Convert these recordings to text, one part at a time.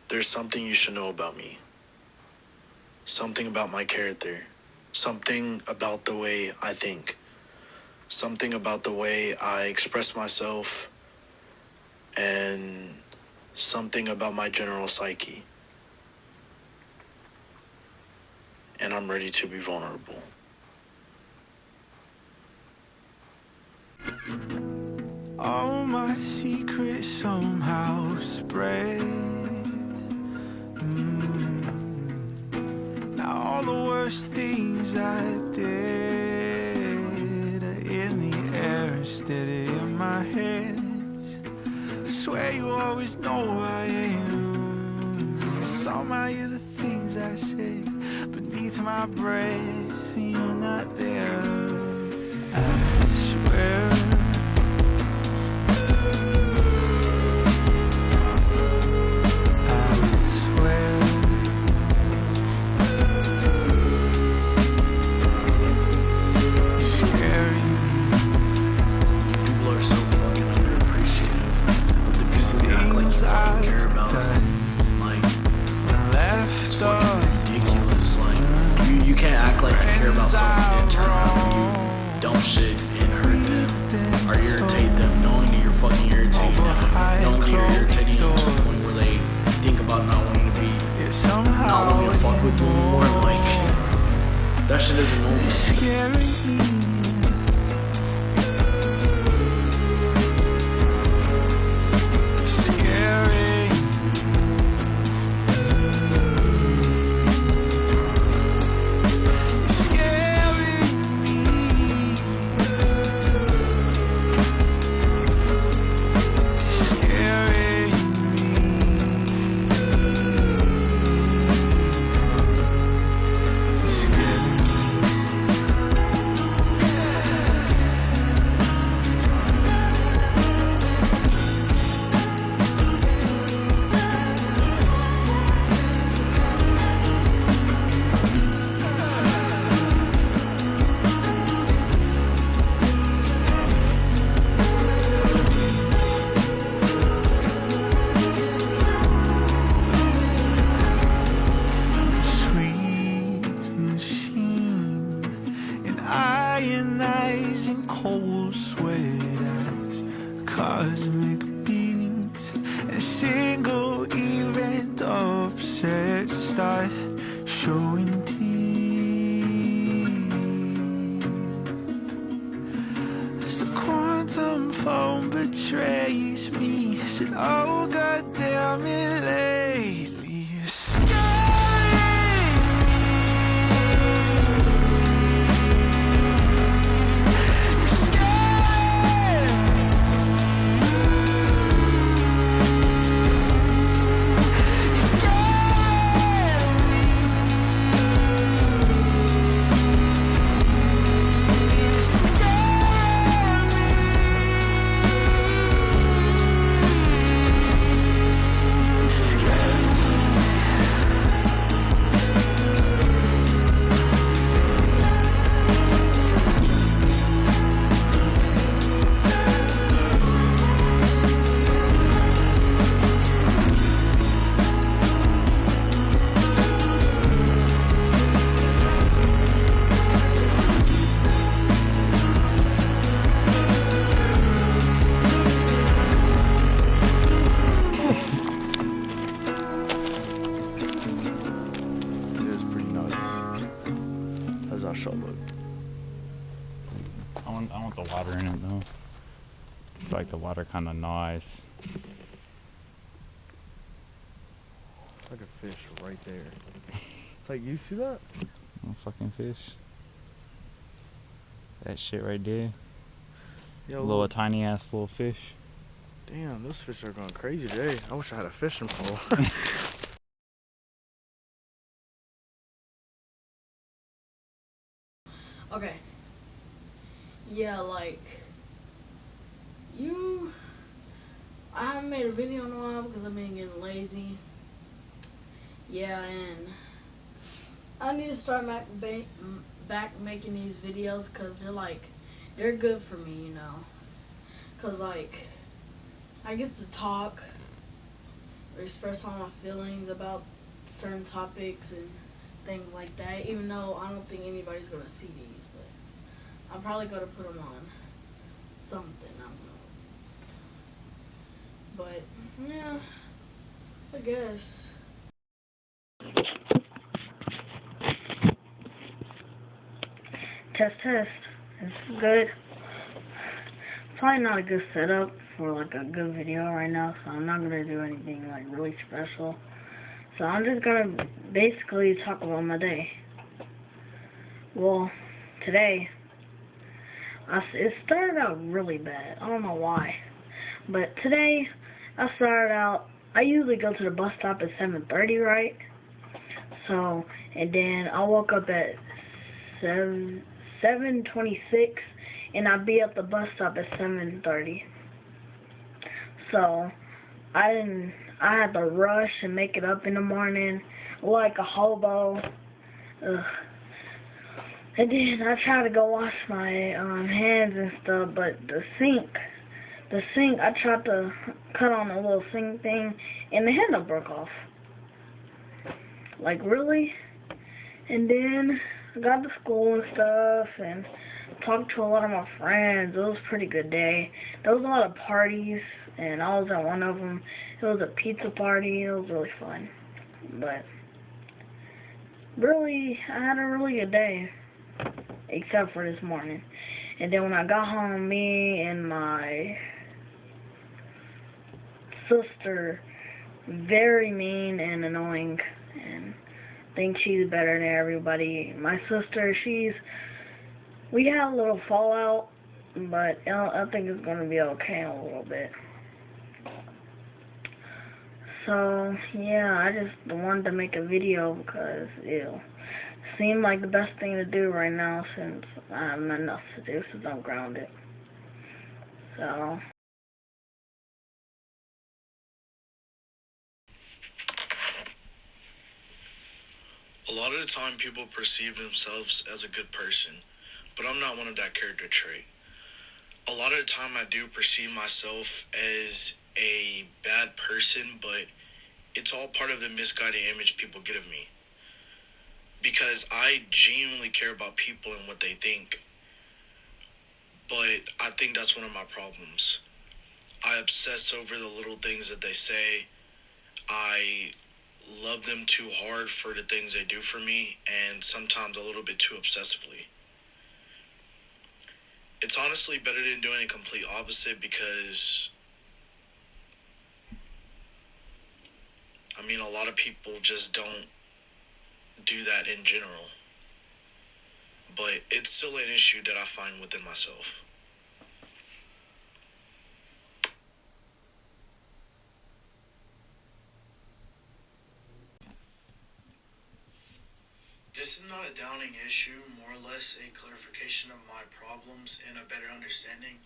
There's something you should know about me. Something about my character. Something about the way I think. Something about the way I express myself. And something about my general psyche. And I'm ready to be vulnerable. All my secrets somehow spread. Now all the worst things I did are in the air instead of in my head. I swear you always know who I am. Somehow you're the things I say beneath my breath, and you're not there. I swear. Shit and hurt them or irritate them, knowing that you're fucking irritating them, knowing that you're irritating them to the point where they think about not wanting to fuck with you anymore. Like, that shit isn't normal. Cold sweat eyes, cosmic beams, and single event upset start showing teeth. As the quantum foam betrays me, said, oh goddamn it lately. That shot look? I want the water in it though. I feel like the water kind of nice. Like a fish right there. It's like, you see that? No fucking fish. That shit right there. Yo, little tiny ass little fish. Damn, those fish are going crazy today. I wish I had a fishing pole. Okay. Yeah, like, I haven't made a video in a while because I've been getting lazy. Yeah, and I need to start back making these videos because they're good for me, you know. Because, like, I get to talk. express all my feelings about certain topics and things like that. Even though I don't think anybody's gonna see these, but I'm probably gonna put them on something. I don't know. But yeah, I guess. Test, test. This is good. Probably not a good setup for like a good video right now, so I'm not gonna do anything like really special. So I'm just gonna basically talk about my day. Well, today, it started out really bad. I don't know why. But today, I usually go to the bus stop at 7:30, right? So, and then I woke up at 7:26, and I'd be at the bus stop at 7:30. So, I had to rush and make it up in the morning like a hobo. Ugh. And then I tried to go wash my hands and stuff, but the sink, I tried to cut on the little sink thing, and the handle broke off. Like, really? And then I got to school and stuff, and talked to a lot of my friends. It was a pretty good day. There was a lot of parties, and I was at one of them. It was a pizza party. It was really fun. But really, I had a really good day, except for this morning. And then when I got home, me and my sister, very mean and annoying, and think she's better than everybody. My sister, we had a little fallout, but I think it's going to be okay in a little bit. So, yeah, I just wanted to make a video because it seemed like the best thing to do right now since I have nothing else to do since I'm grounded. So... A lot of the time, people perceive themselves as a good person, but I'm not one of that character trait. A lot of the time, I do perceive myself as a bad person, but it's all part of the misguided image people get of me. Because I genuinely care about people and what they think, but I think that's one of my problems. I obsess over the little things that they say. I love them too hard for the things they do for me, and sometimes a little bit too obsessively. It's honestly better than doing a complete opposite because, I mean, a lot of people just don't do that in general. But it's still an issue that I find within myself. This is not a downing issue, more or less a clarification of my problems and a better understanding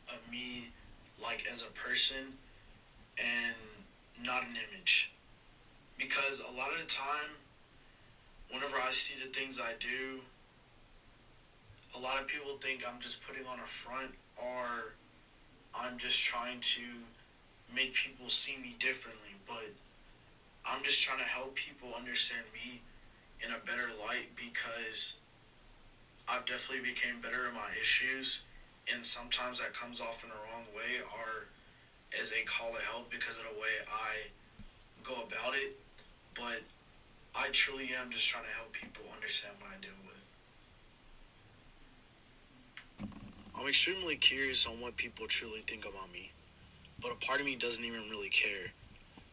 of me, like as a person, and not an image. Because a lot of the time, whenever I see the things I do, a lot of people think I'm just putting on a front, or I'm just trying to make people see me differently, but I'm just trying to help people understand me in a better light because I've definitely became better in my issues, and sometimes that comes off in the wrong way or as a call to help because of the way I go about it, but I truly am just trying to help people understand what I deal with. I'm extremely curious on what people truly think about me, but a part of me doesn't even really care.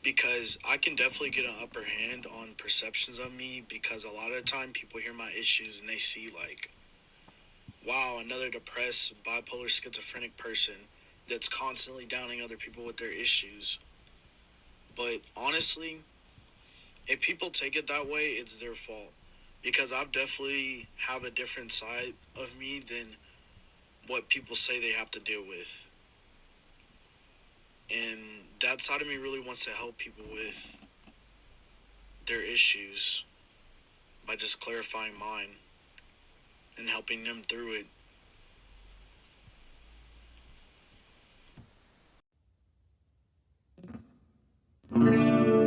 Because I can definitely get an upper hand on perceptions of me because a lot of the time people hear my issues and they see like, wow, another depressed, bipolar, schizophrenic person that's constantly downing other people with their issues. But honestly, if people take it that way, it's their fault. Because I definitely have a different side of me than what people say they have to deal with. And that side of me really wants to help people with their issues by just clarifying mine and helping them through it.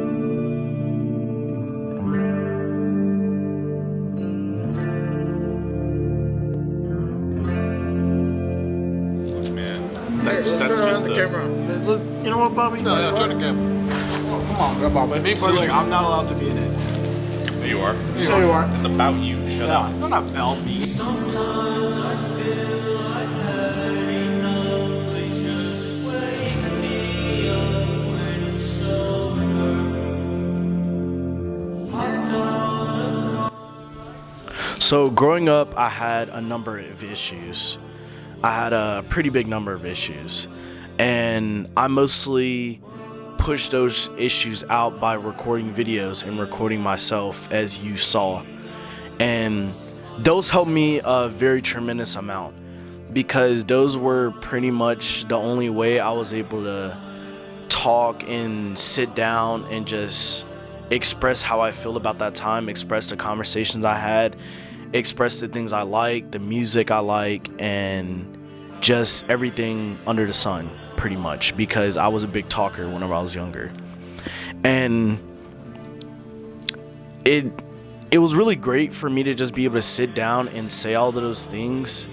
know what, Bobby? No, yeah, try to camera. Oh, come on, go, Bobby. See, look, I'm not allowed to be in it. You are. Yeah, you are. It's about you. Shut No, up. it's not about me. Sometimes I feel I've had enough. Please just wake me up when it's over. So growing up, I had a number of issues. I had a pretty big number of issues, and I mostly pushed those issues out by recording videos and recording myself, as you saw. And those helped me a very tremendous amount, because those were pretty much the only way I was able to talk and sit down and just express how I feel about that time, express the conversations I had, express the things I like, the music I like, and just everything under the sun, pretty much, because I was a big talker whenever I was younger. And it was really great for me to just be able to sit down and say all of those things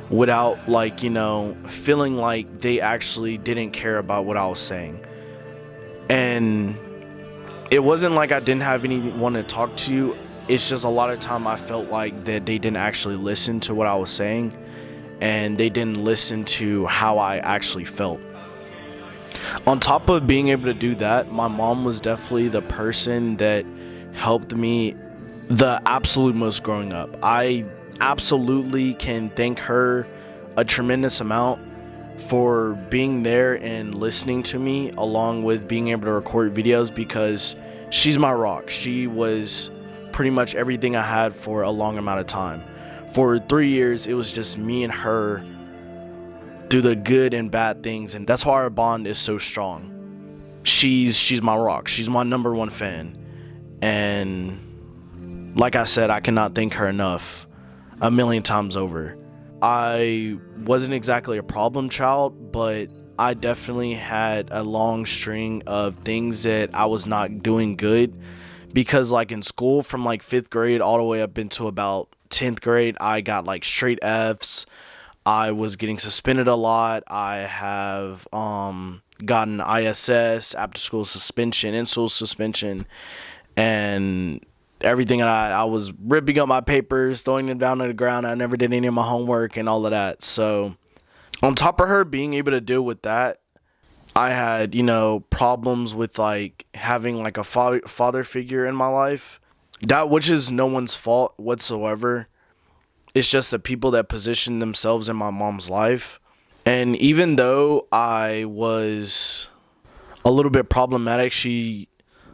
without, like, you know, feeling like they actually didn't care about what I was saying. And it wasn't like I didn't have anyone to talk to. It's just a lot of time I felt like that they didn't actually listen to what I was saying, and they didn't listen to how I actually felt. On top of being able to do that, my mom was definitely the person that helped me the absolute most growing up. I absolutely can thank her a tremendous amount for being there and listening to me, along with being able to record videos, because she's my rock. She was pretty much everything I had for a long amount of time. For 3 years, it was just me and her through the good and bad things, and that's why our bond is so strong. She's my rock. She's my number one fan, and like I said, I cannot thank her enough a million times over. I wasn't exactly a problem child, but I definitely had a long string of things that I was not doing good, because like in school, from like 5th grade all the way up into about 10th grade, I got like straight F's. I was getting suspended a lot. I have gotten ISS, after school suspension, in school suspension, and everything. I was ripping up my papers, throwing them down to the ground. I never did any of my homework and all of that. So on top of her being able to deal with that, I had, you know, problems with like having like a father figure in my life, that which is no one's fault whatsoever. It's just the people that position themselves in my mom's life. And even though I was a little bit problematic, she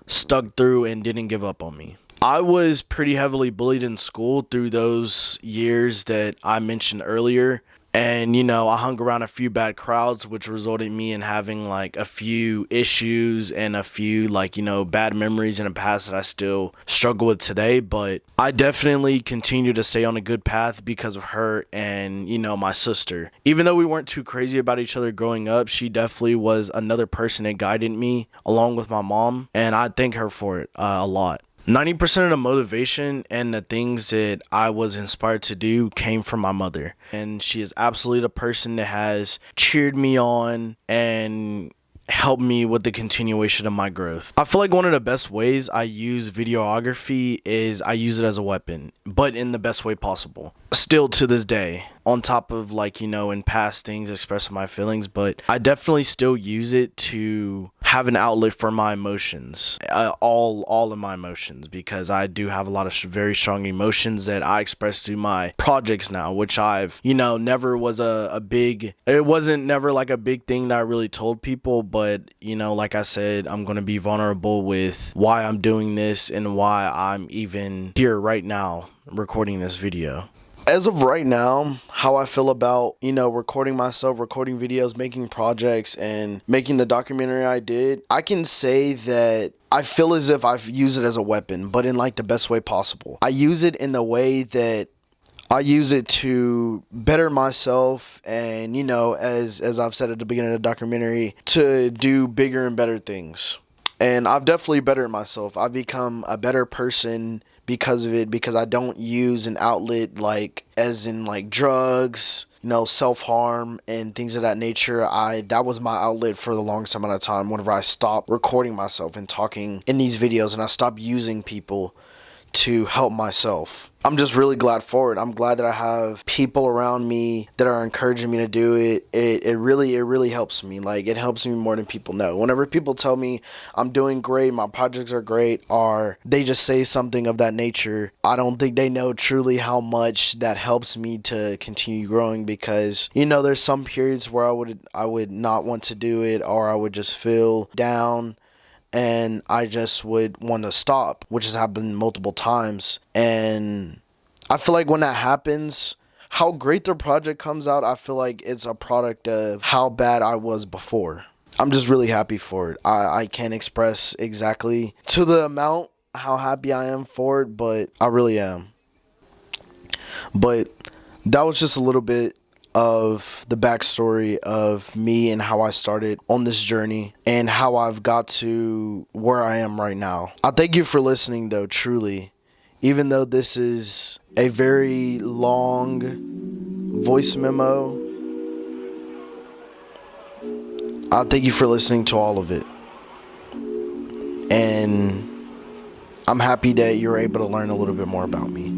stuck through and didn't give up on me. I was pretty heavily bullied in school through those years that I mentioned earlier. And, you know, I hung around a few bad crowds, which resulted in me in having like a few issues and a few like, you know, bad memories in the past that I still struggle with today. But I definitely continue to stay on a good path because of her and, you know, my sister. Even though we weren't too crazy about each other growing up, she definitely was another person that guided me along with my mom. And I thank her for it a lot. 90% of the motivation and the things that I was inspired to do came from my mother. And she is absolutely the person that has cheered me on and helped me with the continuation of my growth. I feel like one of the best ways I use videography is I use it as a weapon, but in the best way possible. Still to this day, on top of like, you know, in past things expressing my feelings, but I definitely still use it to have an outlet for my emotions, all of my emotions, because I do have a lot of very strong emotions that I express through my projects now, which I've, you know, never was it wasn't never like a big thing that I really told people, but, you know, like I said, I'm going to be vulnerable with why I'm doing this and why I'm even here right now recording this video. As of right now, how I feel about, you know, recording myself, recording videos, making projects, and making the documentary I did, I can say that I feel as if I've used it as a weapon, but in like the best way possible. I use it in the way that I use it to better myself and, you know, as I've said at the beginning of the documentary, to do bigger and better things. And I've definitely bettered myself. I've become a better person because of it, because I don't use an outlet like as in like drugs self-harm and things of that nature, that was my outlet for the longest amount of time. Whenever I stopped recording myself and talking in these videos, and I stopped using people to help myself. I'm just really glad for it. I'm glad that I have people around me that are encouraging me to do it. It really helps me. Like, it helps me more than people know. Whenever people tell me I'm doing great, my projects are great, or they just say something of that nature, I don't think they know truly how much that helps me to continue growing, because there's some periods where I would not want to do it, or I would just feel down, and I just would want to stop, which has happened multiple times. And I feel like when that happens, how great their project comes out, I feel like it's a product of how bad I was before. I'm just really happy for it. I can't express exactly to the amount how happy I am for it, but I really am. But that was just a little bit of the backstory of me and how I started on this journey and how I've got to where I am right now. I thank you for listening, though, truly. Even though this is a very long voice memo, I thank you for listening to all of it. And I'm happy that you're able to learn a little bit more about me.